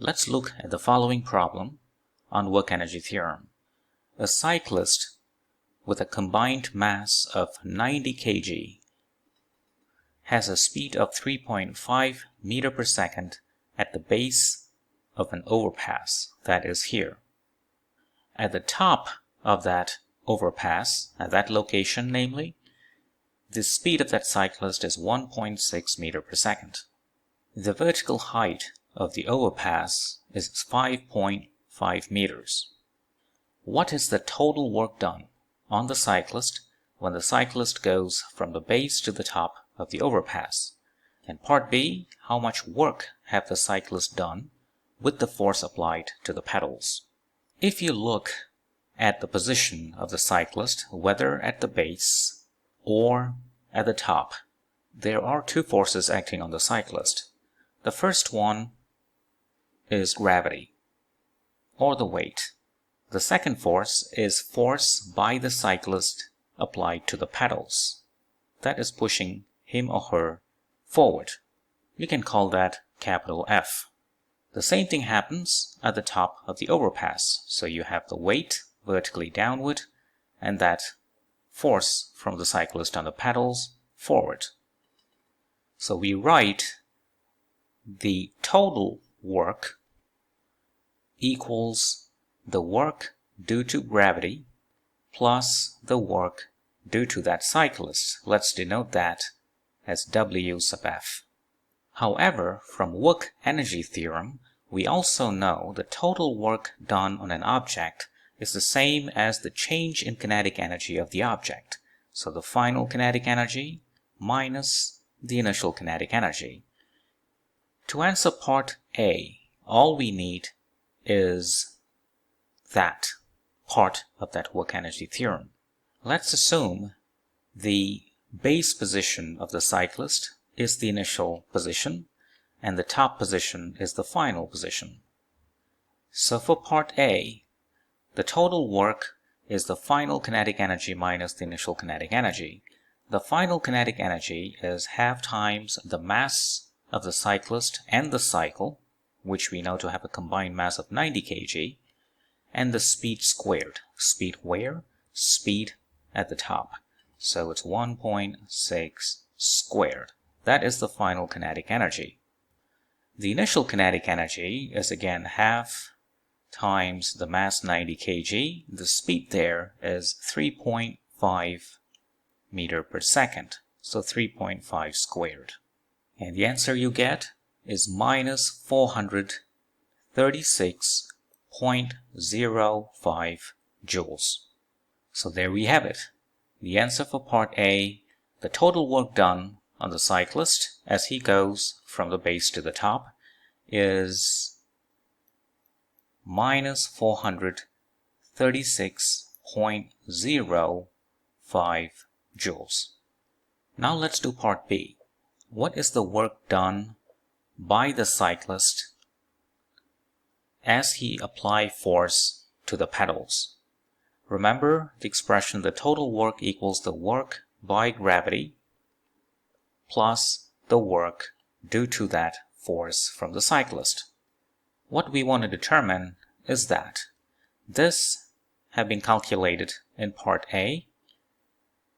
Let's look at the following problem on work energy theorem. A cyclist with a combined mass of 90 kg has a speed of 3.5 meter per second at the base of an overpass, that is here. At the top of that overpass, at that location namely, the speed of that cyclist is 1.6 meter per second. The vertical height of the overpass is 5.5 meters. What is the total work done on the cyclist when the cyclist goes from the base to the top of the overpass? And part B, how much work have the cyclist done with the force applied to the pedals? If you look at the position of the cyclist, whether at the base or at the top, there are two forces acting on the cyclist. The first one is gravity, or the weight. The second force is force by the cyclist applied to the pedals. That is pushing him or her forward. You can call that capital F. The same thing happens at the top of the overpass. So you have the weight vertically downward and that force from the cyclist on the pedals forward. So we write the total work equals the work due to gravity plus the work due to that cyclist. Let's denote that as W sub F. However, from work energy theorem, we also know the total work done on an object is the same as the change in kinetic energy of the object. So the final kinetic energy minus the initial kinetic energy. To answer part A, all we need is that part of that work energy theorem. Let's assume the base position of the cyclist is the initial position and the top position is the final position. So for part A, the total work is the final kinetic energy minus the initial kinetic energy. The final kinetic energy is half times the mass of the cyclist and the cycle, which we know to have a combined mass of 90 kg, and the speed squared. Speed where? Speed at the top. So it's 1.6 squared. That is the final kinetic energy. The initial kinetic energy is again half times the mass 90 kg. The speed there is 3.5 meter per second. So 3.5 squared. And the answer you get is minus 436.05 joules. So there we have it. The answer for part A, the total work done on the cyclist as he goes from the base to the top, is minus 436.05 joules. Now let's do part B. What is the work done by the cyclist as he applies force to the pedals? Remember the expression, the total work equals the work by gravity plus the work due to that force from the cyclist. What we want to determine is that this have been calculated in part A.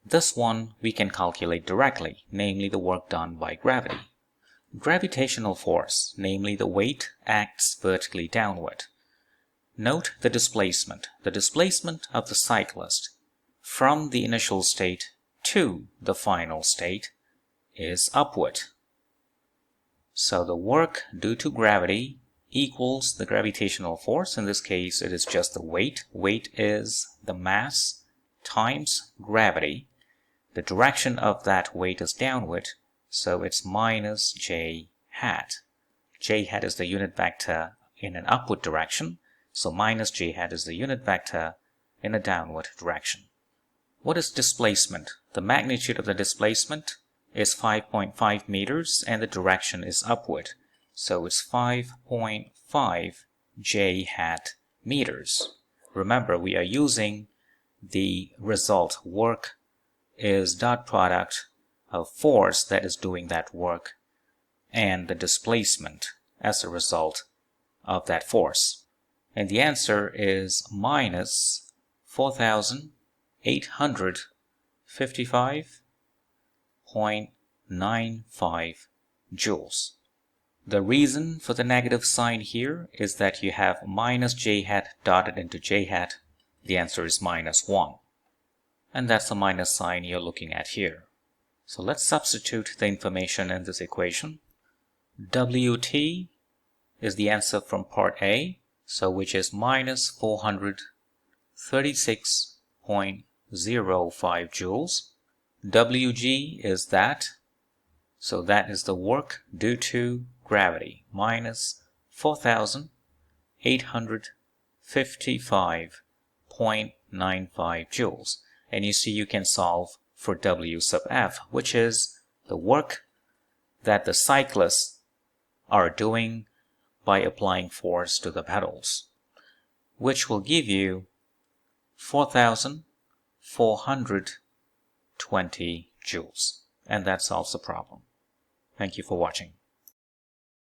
This one we can calculate directly, namely the work done by gravity. Gravitational force, namely the weight, acts vertically downward. Note the displacement. The displacement of the cyclist from the initial state to the final state is upward. So the work due to gravity equals the gravitational force. In this case, it is just the weight. Weight is the mass times gravity. The direction of that weight is downward, so it's minus j hat. J hat is the unit vector in an upward direction, so minus j hat is the unit vector in a downward direction. What is displacement? The magnitude of the displacement is 5.5 meters and the direction is upward. So it's 5.5 j hat meters. Remember, we are using the result. Work is dot product of force that is doing that work and the displacement as a result of that force. And the answer is minus 4,855.95 joules. The reason for the negative sign here is that you have minus j hat dotted into j hat. The answer is minus 1. And that's the minus sign you're looking at here. So let's substitute the information in this equation. Wt is the answer from part A, so which is minus 436.05 joules. Wg is that, so that is the work due to gravity, minus 4,855.95 joules. And you see you can solve for W sub F, which is the work that the cyclists are doing by applying force to the pedals, which will give you 4,420 joules. And that solves the problem. Thank you for watching.